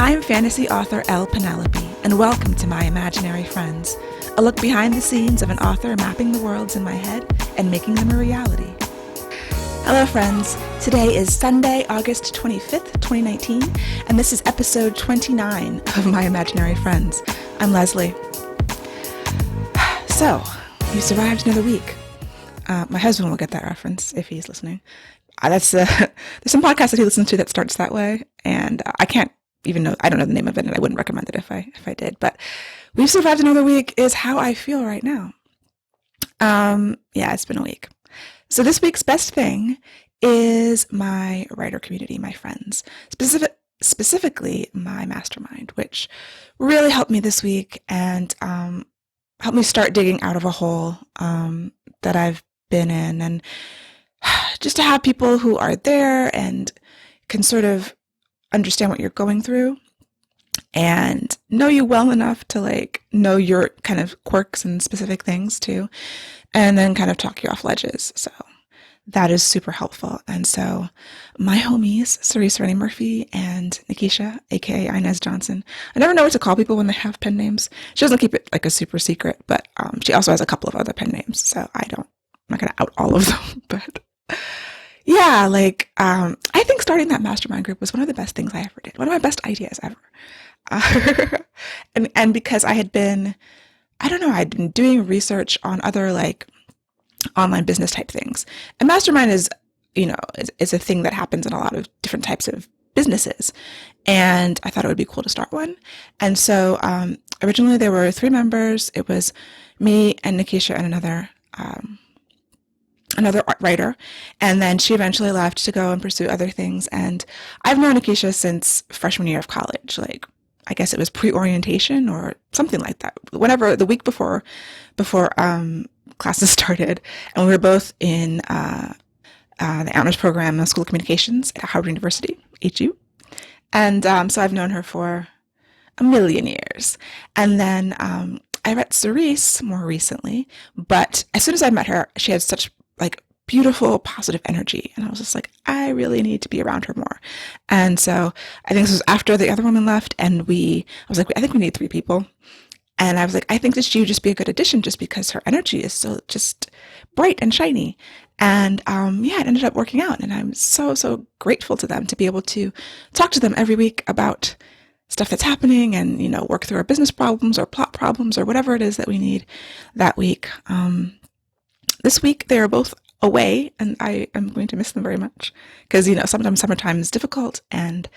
I'm fantasy author Elle Penelope, and welcome to My Imaginary Friends, a look behind the scenes of an author mapping the worlds in my head and making them a reality. Hello friends, today is Sunday, August 25th, 2019, and this is episode 29 of My Imaginary Friends. I'm Leslie. So, you survived another week. My husband will get that reference if he's listening. There's some podcasts that he listens to that starts that way, and I can't even know, I don't know the name of it, and I wouldn't recommend it if I did, but we've survived another week is how I feel right now. Yeah, it's been a week. So this week's best thing is my writer community, my friends, specifically my Mastermind, which really helped me this week and helped me start digging out of a hole that I've been in, and just to have people who are there and can sort of understand what you're going through and know you well enough to know your kind of quirks and specific things too, and then kind of talk you off ledges. So that is super helpful. And so my homies, Cerece, Rennie Murphy, and Nikisha, aka Ines Johnson. I never know what to call people when they have pen names. She doesn't keep it like a super secret, but she also has a couple of other pen names, so I'm not gonna out all of them, but yeah, I think starting that mastermind group was one of the best things I ever did. One of my best ideas ever. And because I'd been doing research on other online business type things. And mastermind is a thing that happens in a lot of different types of businesses. And I thought it would be cool to start one. And so originally there were 3 members. It was me and Nikisha and another writer, and then she eventually left to go and pursue other things. And I've known Nikisha since freshman year of college. I guess it was pre-orientation or something like that. Whenever the week before classes started, and we were both in the honors program in School of Communications at Howard University, HU. And so I've known her for a million years. And then I met Cerece more recently, but as soon as I met her, she had such beautiful, positive energy. And I was just I really need to be around her more. And so I think this was after the other woman left, and I think we need 3 people. And I was I think that she would just be a good addition just because her energy is so just bright and shiny. And it ended up working out. And I'm so, so grateful to them to be able to talk to them every week about stuff that's happening and, work through our business problems or plot problems or whatever it is that we need that week. This week, they are both away, and I am going to miss them very much because, sometimes summertime is difficult, and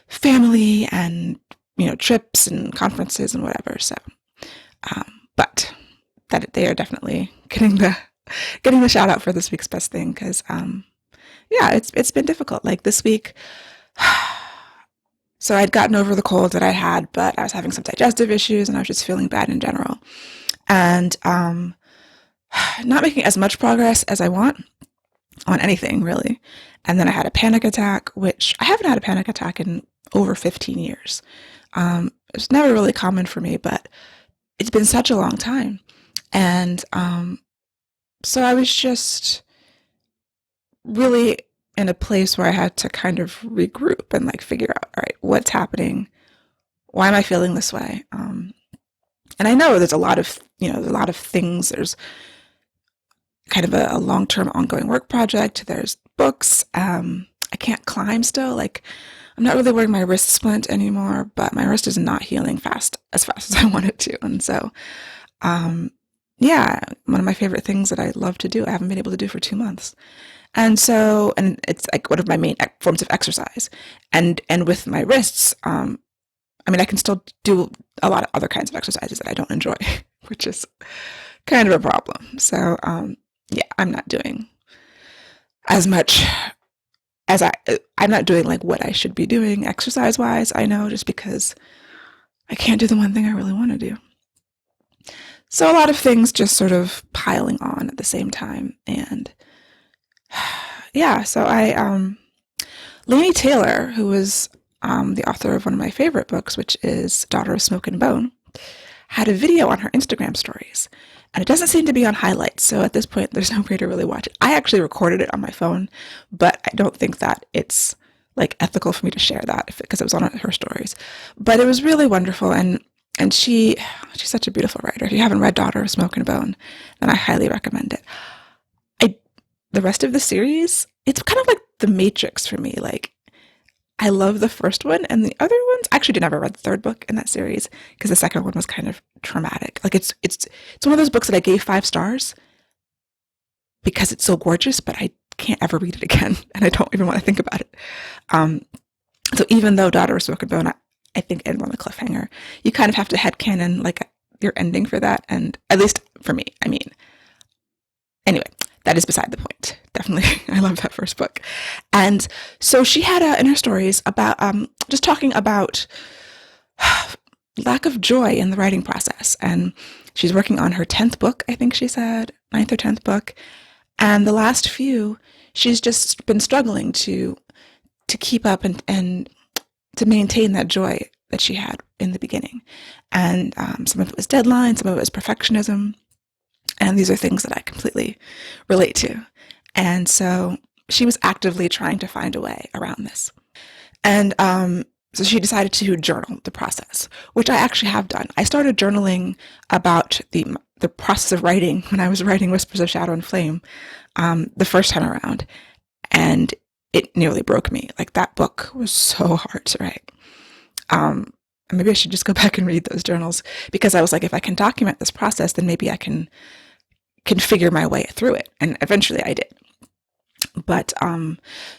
family and, trips and conferences and whatever. So, but that they are definitely getting the shout out for this week's best thing because, it's been difficult. This week, so I'd gotten over the cold that I had, but I was having some digestive issues and I was just feeling bad in general. And, not making as much progress as I want on anything, really. And then I had a panic attack, which I haven't had a panic attack in over 15 years. It's never really common for me, but it's been such a long time. And so I was just really in a place where I had to kind of regroup and figure out, all right, what's happening? Why am I feeling this way? And I know there's a lot of things. There's kind of a long-term ongoing work project. There's books. I can't climb still. I'm not really wearing my wrist splint anymore, but my wrist is not healing as fast as I want it to. And so, one of my favorite things that I love to do, I haven't been able to do for 2 months. And so, and it's one of my main forms of exercise. And with my wrists, I can still do a lot of other kinds of exercises that I don't enjoy, which is kind of a problem. So, I'm not doing as much as I'm not doing what I should be doing exercise wise. I know, just because I can't do the one thing I really want to do. So a lot of things just sort of piling on at the same time. And so Laini Taylor, who was the author of one of my favorite books, which is Daughter of Smoke and Bone, had a video on her Instagram stories. And it doesn't seem to be on highlights, so at this point, there's no way to really watch it. I actually recorded it on my phone, but I don't think that it's like ethical for me to share that because it was on her stories. But it was really wonderful, and she's such a beautiful writer. If you haven't read Daughter of Smoke and Bone, then I highly recommend it. The rest of the series, it's kind of like The Matrix for me. Like, I love the first one, and the other ones, I actually never read the third book in that series because the second one was kind of traumatic. Like, it's one of those books that I gave 5 stars because it's so gorgeous, but I can't ever read it again, and I don't even want to think about it. So even though Daughter of Smoke and Bone, I think ends on a cliffhanger, you kind of have to headcanon like your ending for that, and at least for me, I mean. Anyway, that is beside the point. Definitely, I love that first book. And so she had in her stories about just talking about lack of joy in the writing process. And she's working on her 10th book, I think she said, 9th or 10th book. And the last few, she's just been struggling to keep up and to maintain that joy that she had in the beginning. And some of it was deadline, some of it was perfectionism. And these are things that I completely relate to. And so she was actively trying to find a way around this. And so she decided to journal the process, which I actually have done. I started journaling about the process of writing when I was writing Whispers of Shadow and Flame the first time around. And it nearly broke me. Like, that book was so hard to write. Maybe I should just go back and read those journals, because I was like, if I can document this process, then maybe I can figure my way through it. And eventually I did. But,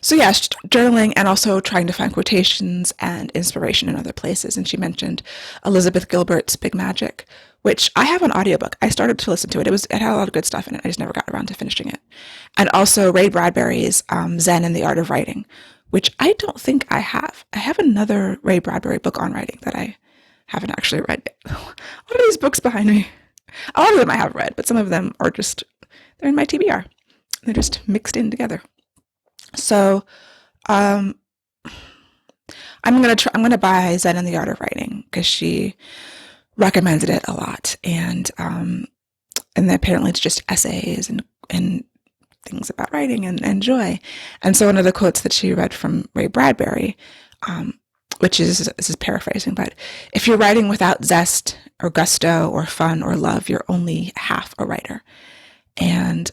so yeah, journaling and also trying to find quotations and inspiration in other places. And she mentioned Elizabeth Gilbert's Big Magic, which I have an audiobook. I started to listen to it. It had a lot of good stuff in it. I just never got around to finishing it. And also Ray Bradbury's Zen and the Art of Writing, which I don't think I have. I have another Ray Bradbury book on writing that I haven't actually read yet. What are these books behind me? A lot of them I have read, but some of them are just, they're in my TBR. They're just mixed in together. So, I'm gonna buy Zen and the Art of Writing because she recommended it a lot, and apparently it's just essays and things about writing and joy. And so one of the quotes that she read from Ray Bradbury, which is, this is paraphrasing, but if you're writing without zest or gusto or fun or love, you're only half a writer. And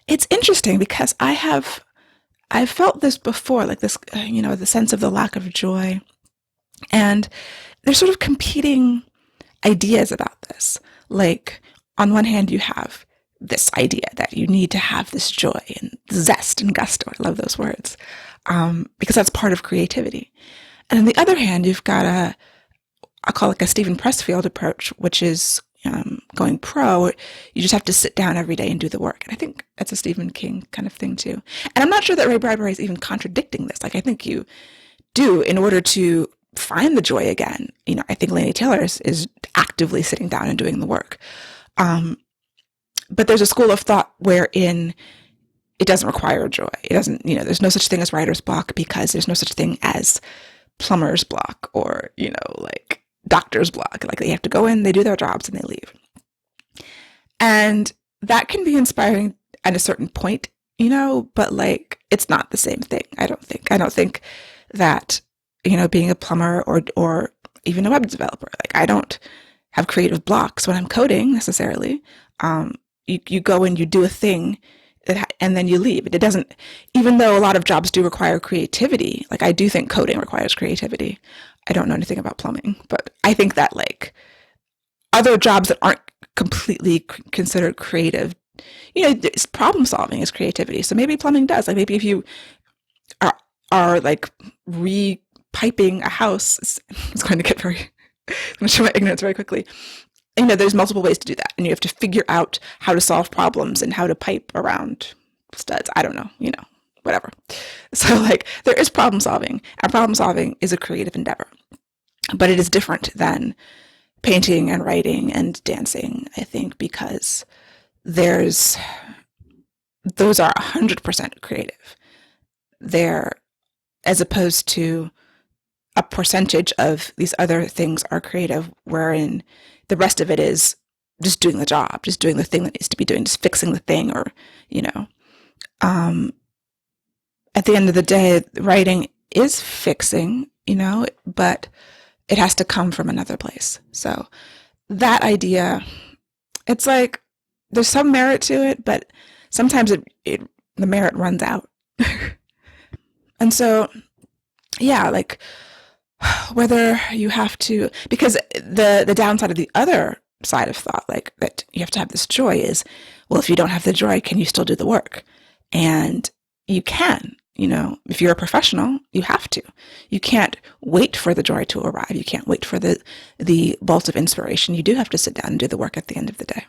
it's interesting because I've felt this before, like this, the sense of the lack of joy. And there's sort of competing ideas about this. Like, on one hand, you have this idea that you need to have this joy and zest and gusto. I love those words, because that's part of creativity. And on the other hand, you've got I'll call it a Stephen Pressfield approach, which is going pro. You just have to sit down every day and do the work. And I think that's a Stephen King kind of thing too. And I'm not sure that Ray Bradbury is even contradicting this. Like, I think you do, in order to find the joy again. I think Laini Taylor is actively sitting down and doing the work. But there's a school of thought wherein it doesn't require joy. It doesn't, there's no such thing as writer's block because there's no such thing as plumber's block or, like doctor's block. Like, they have to go in, they do their jobs, and they leave. And that can be inspiring at a certain point, but like, it's not the same thing. I don't think that, being a plumber or even a web developer, like, I don't have creative blocks when I'm coding necessarily. You go and you do a thing and then you leave. It doesn't, even though a lot of jobs do require creativity, like, I do think coding requires creativity. I don't know anything about plumbing, but I think that, like, other jobs that aren't completely considered creative, problem solving is creativity. So maybe plumbing does. Like, maybe if you are like repiping a house, it's going to get I'm going to show my ignorance very quickly. There's multiple ways to do that, and you have to figure out how to solve problems and how to pipe around studs. I don't know, whatever. So, like, there is problem solving, and problem solving is a creative endeavor, but it is different than painting and writing and dancing, I think, because those are 100% creative. They're, as opposed to a percentage of these other things are creative, wherein the rest of it is just doing the job, just doing the thing that needs to be doing, just fixing the thing, or, at the end of the day, writing is fixing, but it has to come from another place. So that idea, it's like there's some merit to it, but sometimes the merit runs out. And so, yeah, like whether you have to, because the downside of the other side of thought, like that you have to have this joy is, well, if you don't have the joy, can you still do the work? And you can, if you're a professional, you have to. You can't wait for the joy to arrive. You can't wait for the bolt of inspiration. You do have to sit down and do the work at the end of the day.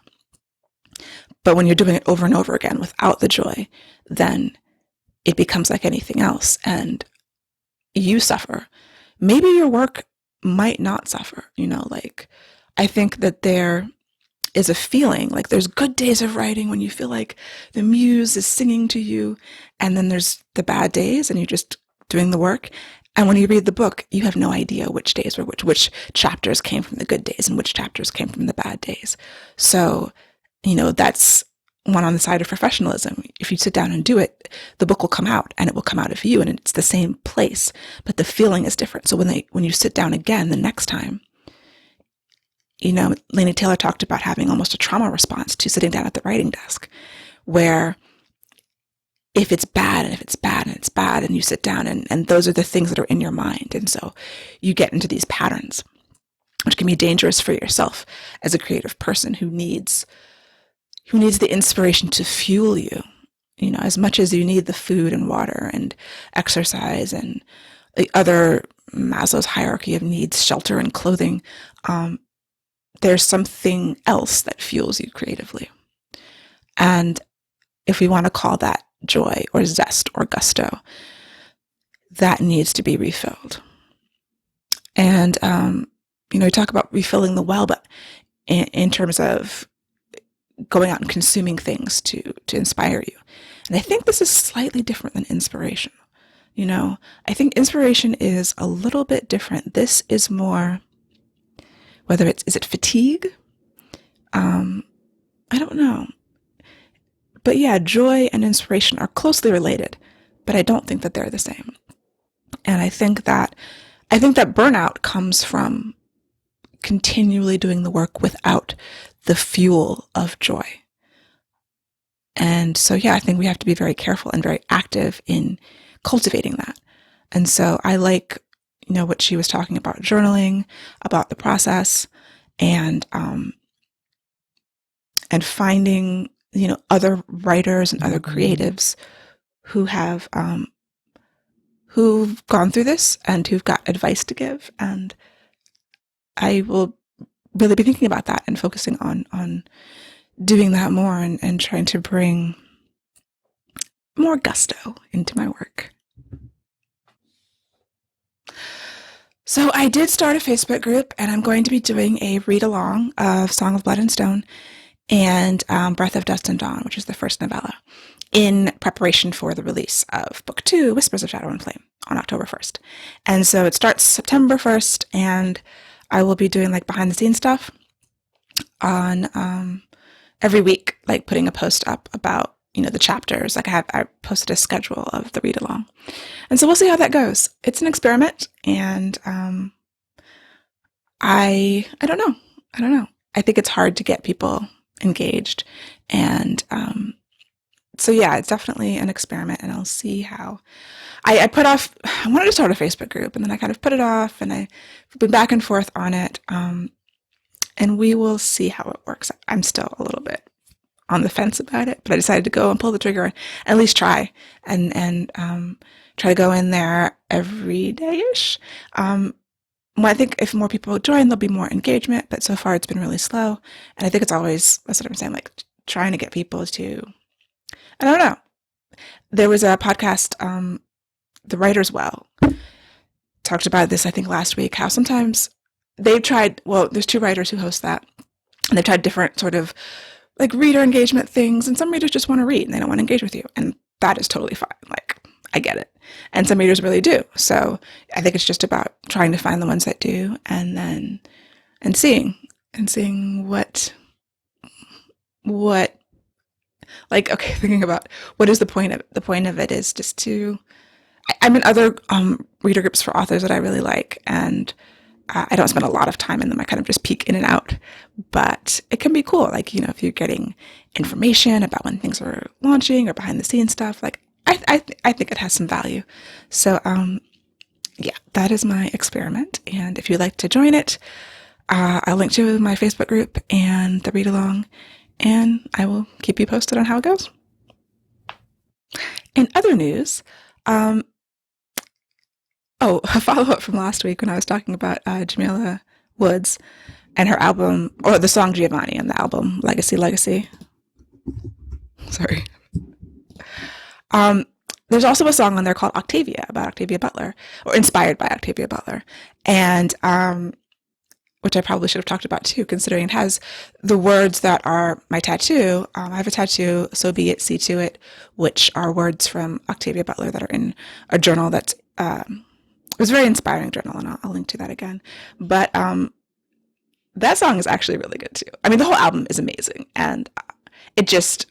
But when you're doing it over and over again without the joy, then it becomes like anything else and you suffer. Maybe your work might not suffer, like I think that there is a feeling like there's good days of writing when you feel like the muse is singing to you, and then there's the bad days and you're just doing the work. And when you read the book, you have no idea which days were which chapters came from the good days and which chapters came from the bad days. So, that's one on the side of professionalism. If you sit down and do it, the book will come out and it will come out of you and it's the same place, but the feeling is different. So when you sit down again the next time, Laini Taylor talked about having almost a trauma response to sitting down at the writing desk, where if it's bad and if it's bad and it's bad and you sit down and those are the things that are in your mind. And so you get into these patterns, which can be dangerous for yourself as a creative person who needs the inspiration to fuel you, as much as you need the food and water and exercise and the other Maslow's hierarchy of needs, shelter and clothing. There's something else that fuels you creatively. And if we want to call that joy or zest or gusto, that needs to be refilled. And, we talk about refilling the well, but in terms of going out and consuming things to inspire you. And I think this is slightly different than inspiration. I think inspiration is a little bit different. This is more, is it fatigue? I don't know. But yeah, joy and inspiration are closely related, but I don't think that they're the same. And I think that burnout comes from continually doing the work without the fuel of joy. And so, yeah, I think we have to be very careful and very active in cultivating that. And so I like, what she was talking about, journaling, about the process, and finding, other writers and other creatives who have, who've gone through this and who've got advice to give. And I will really be thinking about that and focusing on doing that more and trying to bring more gusto into my work. So I did start a Facebook group, and I'm going to be doing a read-along of Song of Blood and Stone and Breath of Dust and Dawn, which is the first novella, in preparation for the release of Book 2, Whispers of Shadow and Flame, on October 1st. And so it starts September 1st, and I will be doing behind-the-scenes stuff on every week, putting a post up about the chapters. I posted a schedule of the read along, and so we'll see how that goes. It's an experiment, and I don't know. I think it's hard to get people engaged, and so yeah, it's definitely an experiment, and I'll see how. I wanted to start a Facebook group, and then I kind of put it off, and I've been back and forth on it, and we will see how it works. I'm still a little bit on the fence about it, but I decided to go and pull the trigger and at least try and try to go in there every day-ish. I think if more people join, there'll be more engagement, but so far it's been really slow. And I think it's always, that's what I'm saying, trying to get people to, I don't know. There was a podcast, The Writer's Well, talked about this, I think, last week, how sometimes they've tried, there's two writers who host that, and they've tried different sort of reader engagement things, and some readers just want to read and they don't want to engage with you, and that is totally fine. I get it. And some readers really do. So I think it's just about trying to find the ones that do, and seeing what thinking about what is the point of it. The point of it is just to, I'm in other reader groups for authors that I really like, and I don't spend a lot of time in them. I kind of just peek in and out, but it can be cool. Like, if you're getting information about when things are launching or behind the scenes stuff, like I think it has some value. So, yeah, that is my experiment. And if you'd like to join it, I'll link to my Facebook group and the read along, and I will keep you posted on how it goes. In other news, a follow-up from last week when I was talking about Jamila Woods and her album, or the song Giovanni and the album Legacy. Sorry. There's also a song on there called Octavia, about Octavia Butler, or inspired by Octavia Butler, and which I probably should have talked about too, considering it has the words that are my tattoo. I have a tattoo, "So Be It, See to It," which are words from Octavia Butler that are in a journal that's it was a very inspiring journal, and I'll link to that again. But that song is actually really good too. I mean, the whole album is amazing, and it just,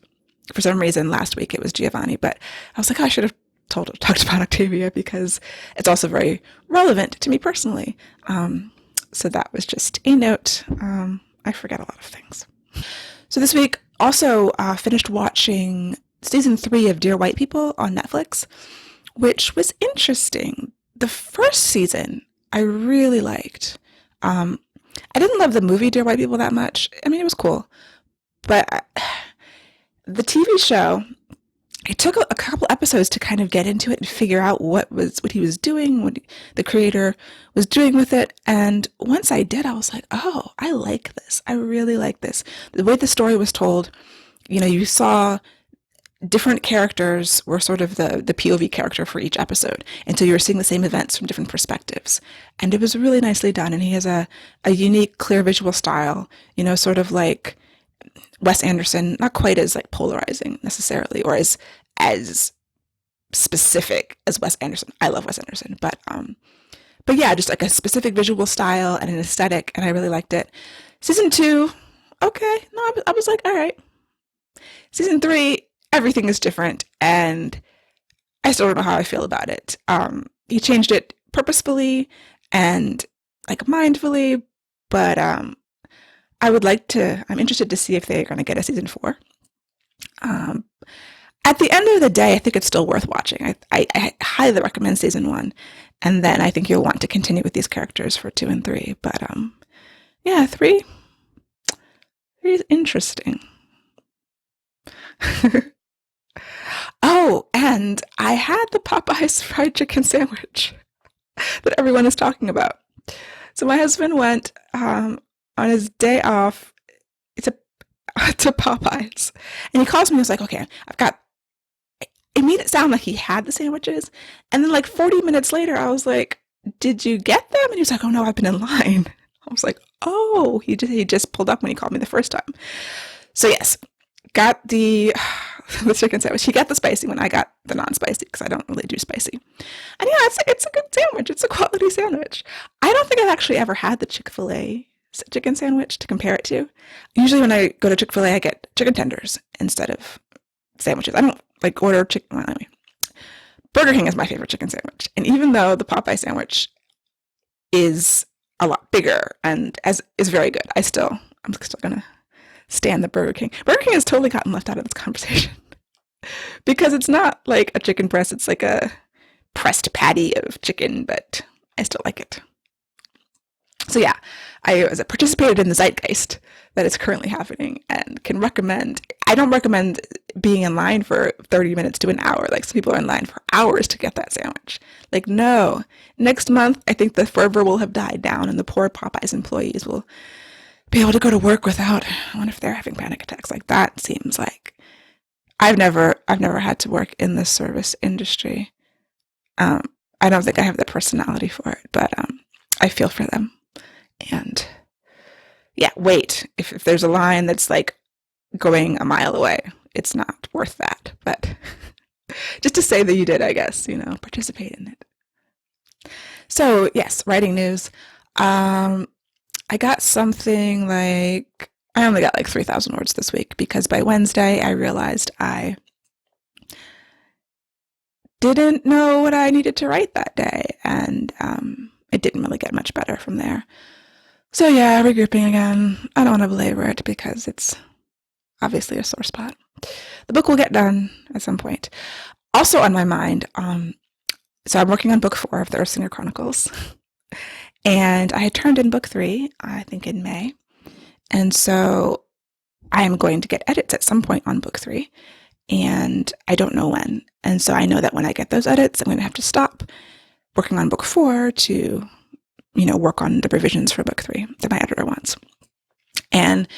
for some reason, last week it was Giovanni, but I was like, I should have talked about Octavia because it's also very relevant to me personally. So that was just a note. I forget a lot of things. So this week, also finished watching season 3 of Dear White People on Netflix, which was interesting. The first season I really liked. I didn't love the movie Dear White People that much. I mean, it was cool, but the TV show, it took a couple episodes to kind of get into it and figure out what he was doing, what the creator was doing with it. And once I did, I was like, oh, I like this. I really like this. The way the story was told, you saw different characters were sort of the POV character for each episode. And so you were seeing the same events from different perspectives. And it was really nicely done. And he has a unique, clear visual style, sort of like Wes Anderson, not quite as like polarizing necessarily, or as specific as Wes Anderson. I love Wes Anderson, but yeah, just like a specific visual style and an aesthetic, and I really liked it. Season 2, okay, no, I was like, all right. Season 3, everything is different, and I still don't know how I feel about it. He changed it purposefully and like mindfully, but I'm interested to see if they're going to get a season 4. At the end of the day, I think it's still worth watching. I highly recommend season 1, and then I think you'll want to continue with these characters for 2 and 3. But yeah, 3 is interesting. Oh, and I had the Popeyes fried chicken sandwich that everyone is talking about. So my husband went on his day off to Popeyes, and he calls me. He was like, "Okay, It made it sound like he had the sandwiches, and then like 40 minutes later, I was like, "Did you get them?" And he was like, "Oh no, I've been in line." I was like, "Oh, he just pulled up when he called me the first time." So yes, got the chicken sandwich. He got the spicy one. I got the non-spicy because I don't really do spicy. And yeah, it's a good sandwich. It's a quality sandwich. I don't think I've actually ever had the Chick-fil-A chicken sandwich to compare it to. Usually when I go to Chick-fil-A, I get chicken tenders instead of sandwiches. I don't like order chicken. Well, anyway, Burger King is my favorite chicken sandwich. And even though the Popeye sandwich is a lot bigger and is very good, I'm still gonna stand the Burger King. Burger King has totally gotten left out of this conversation because it's not like a chicken breast. It's like a pressed patty of chicken, but I still like it. So yeah, I participated in the zeitgeist that is currently happening and can recommend. I don't recommend being in line for 30 minutes to an hour. Like some people are in line for hours to get that sandwich. Like no, next month I think the fervor will have died down and the poor Popeyes employees will be able to go to work without. I wonder if they're having panic attacks. Like that seems like I've never had to work in the service industry. I don't think I have the personality for it, but I feel for them. And yeah, wait. If there's a line that's like going a mile away, it's not worth that. But just to say that you did, I guess, participate in it. So yes, writing news. I got something like, I only got like 3,000 words this week because by Wednesday I realized I didn't know what I needed to write that day, and it didn't really get much better from there. So yeah, regrouping again. I don't want to belabor it because it's obviously a sore spot. The book will get done at some point. Also on my mind, so I'm working on book 4 of the Earthsinger Chronicles, and I had turned in book 3, I think in May, and so I am going to get edits at some point on book 3, and I don't know when. And so I know that when I get those edits, I'm going to have to stop working on book 4 to, work on the revisions for book 3 that my editor wants. And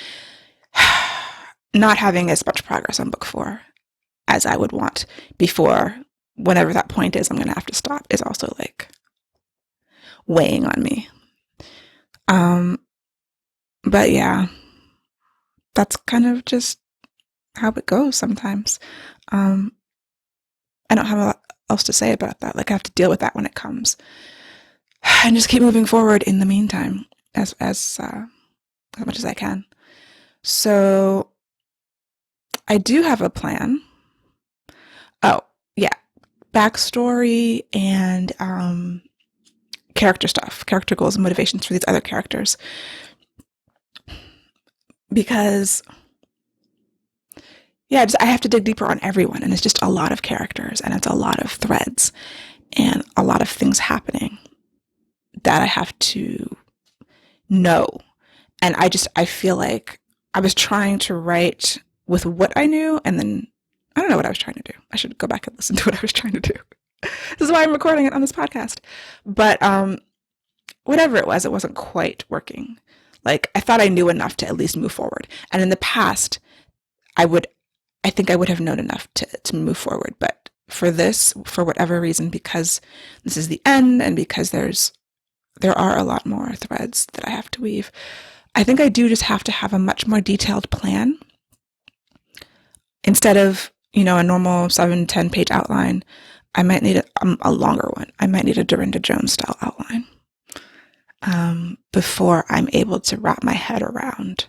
not having as much progress on book 4 as I would want before whenever that point is I'm going to have to stop is also like weighing on me. But yeah, that's kind of just how it goes sometimes. I don't have a lot else to say about that. Like, I have to deal with that when it comes, and just keep moving forward in the meantime as much as I can. So I do have a plan. Oh yeah, backstory and character stuff, character goals and motivations for these other characters, because I have to dig deeper on everyone, and it's just a lot of characters, and it's a lot of threads, and a lot of things happening that I have to know. And I feel like I was trying to write with what I knew, and then I don't know what I was trying to do. I should go back and listen to what I was trying to do. This is why I'm recording it on this podcast. But whatever it wasn't quite working. Like, I thought I knew enough to at least move forward. And in the past, I think I would have known enough to move forward. But for this, for whatever reason, because this is the end and because there are a lot more threads that I have to weave, I think I do just have to have a much more detailed plan. Instead of, a normal 7-10 page outline, I might need a longer one. I might need a Dorinda Jones style outline before I'm able to wrap my head around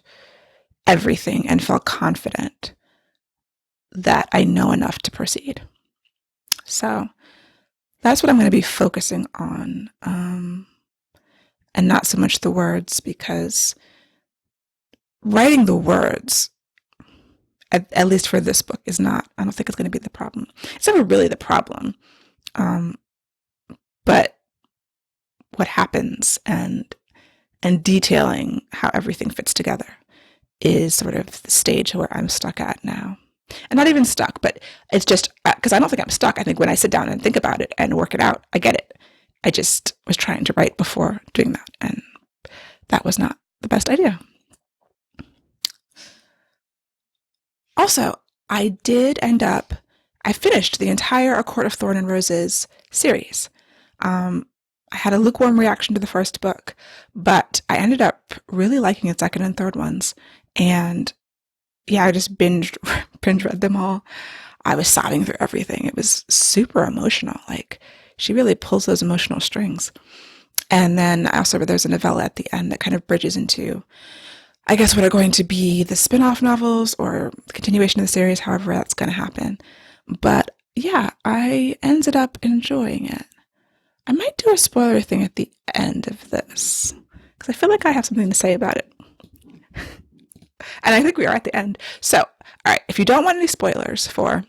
everything and feel confident that I know enough to proceed. So that's what I'm going to be focusing on, and not so much the words, because writing the words, at least for this book, is not, I don't think it's going to be the problem. It's never really the problem. But what happens and detailing how everything fits together is sort of the stage where I'm stuck at now. And not even stuck, but it's just, because I don't think I'm stuck. I think when I sit down and think about it and work it out, I get it. I just was trying to write before doing that, and that was not the best idea. Also, I finished the entire A Court of Thorn and Roses series. I had a lukewarm reaction to the first book, but I ended up really liking the second and third ones. And yeah, I just binge read them all. I was sobbing through everything. It was super emotional. Like, she really pulls those emotional strings. And then also there's a novella at the end that kind of bridges into, I guess, what are going to be the spin-off novels or the continuation of the series, however that's going to happen. But yeah, I ended up enjoying it. I might do a spoiler thing at the end of this, because I feel like I have something to say about it. And I think we are at the end. So, all right, if you don't want any spoilers for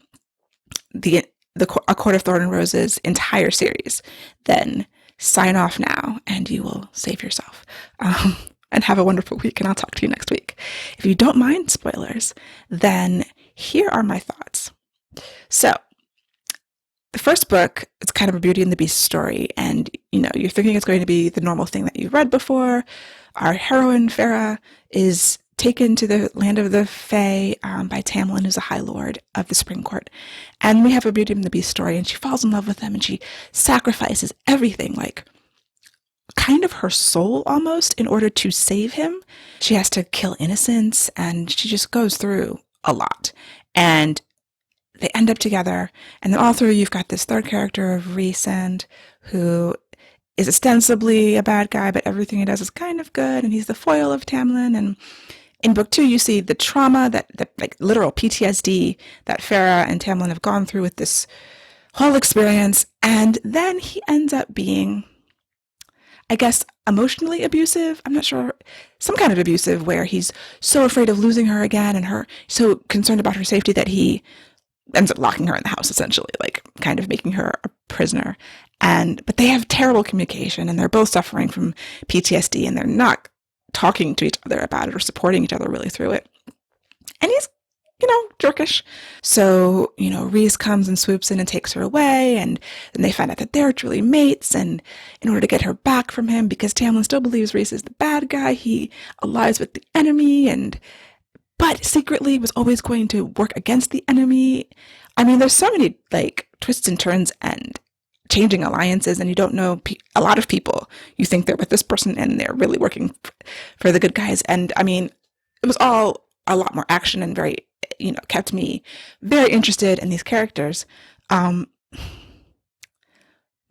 A Court of Thorn and Roses entire series, then sign off now and you will save yourself. And have a wonderful week, and I'll talk to you next week. If you don't mind spoilers, then here are my thoughts. So, the first book, it's kind of a Beauty and the Beast story, and you're thinking it's going to be the normal thing that you've read before. Our heroine, Farah, is taken to the land of the Fae by Tamlin, who's a High Lord of the Spring Court. And we have a Beauty and the Beast story, and she falls in love with him, and she sacrifices everything, like kind of her soul almost, in order to save him. She has to kill innocents, and she just goes through a lot. And they end up together, and then all through you've got this third character of Rhysand, who is ostensibly a bad guy, but everything he does is kind of good, and he's the foil of Tamlin. And in book 2, you see the trauma, that like literal PTSD that Farah and Tamlin have gone through with this whole experience. And then he ends up being, I guess, emotionally abusive. I'm not sure. Some kind of abusive, where he's so afraid of losing her again, and so concerned about her safety that he ends up locking her in the house, essentially, like kind of making her a prisoner. But they have terrible communication, and they're both suffering from PTSD, and they're not talking to each other about it or supporting each other really through it. And he's, jerkish. So, Reese comes and swoops in and takes her away, and then they find out that they're truly mates, and in order to get her back from him, because Tamlin still believes Reese is the bad guy, he allies with the enemy, but secretly was always going to work against the enemy. I mean, there's so many, twists and turns and changing alliances, and you don't know a lot of people. You think they're with this person, and they're really working for the good guys. And, I mean, it was all a lot more action and very, kept me very interested in these characters. But,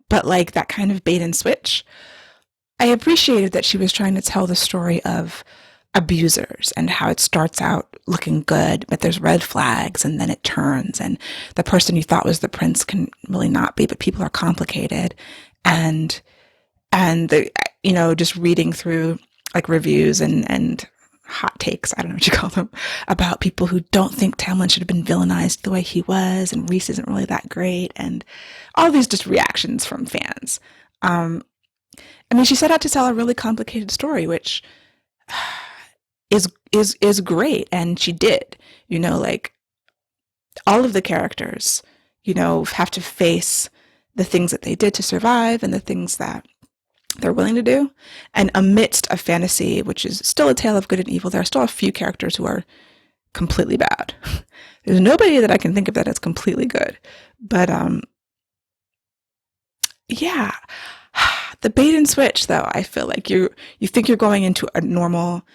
that kind of bait and switch, I appreciated that she was trying to tell the story of abusers and how it starts out looking good, but there's red flags, and then it turns, and the person you thought was the prince can really not be, but people are complicated. And the, just reading through reviews and hot takes, I don't know what you call them, about people who don't think Tamlin should have been villainized the way he was, and Reese isn't really that great, and all these just reactions from fans. She set out to tell a really complicated story, which is great, and she did. All of the characters, have to face the things that they did to survive and the things that they're willing to do. And amidst a fantasy, which is still a tale of good and evil, there are still a few characters who are completely bad. There's nobody that I can think of that is completely good. But, yeah. The bait and switch, though, I feel like you think you're going into a normal,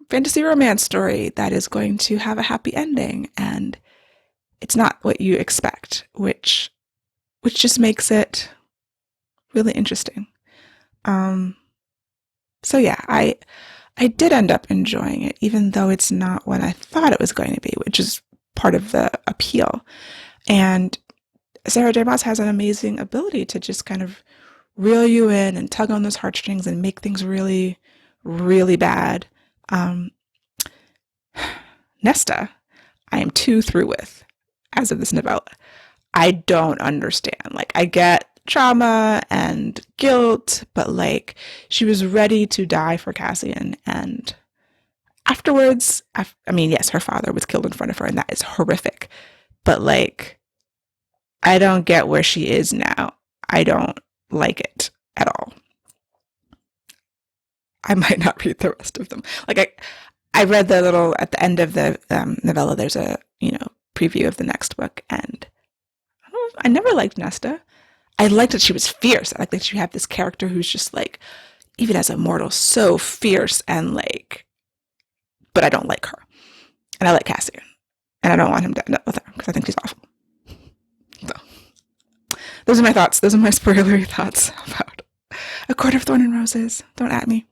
fantasy romance story that is going to have a happy ending, and it's not what you expect, which just makes it really interesting. So yeah, I did end up enjoying it, even though it's not what I thought it was going to be, which is part of the appeal. And Sarah J. Maas has an amazing ability to just kind of reel you in and tug on those heartstrings and make things really, really bad. Nesta, I am too through with as of this novella. I don't understand. I get trauma and guilt, but she was ready to die for Cassian, and afterwards, yes, her father was killed in front of her, and that is horrific, but I don't get where she is now. I don't like it at all. I might not read the rest of them. I read the little, at the end of the novella, there's a, preview of the next book, and I never liked Nesta. I liked that she was fierce. I liked that you have this character who's just even as a mortal, so fierce and but I don't like her. And I like Cassian. And I don't want him to end up with her because I think she's awful. So, those are my thoughts. Those are my spoilery thoughts about A Court of Thorn and Roses. Don't at me.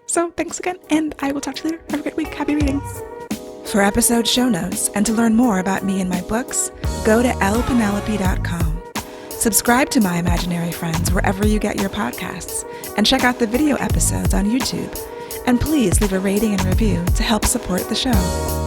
So thanks again, and I will talk to you later. Have a great week. Happy reading. For episode show notes and to learn more about me and my books, go to lpenelope.com. Subscribe to My Imaginary Friends wherever you get your podcasts, and check out the video episodes on YouTube. And please leave a rating and review to help support the show.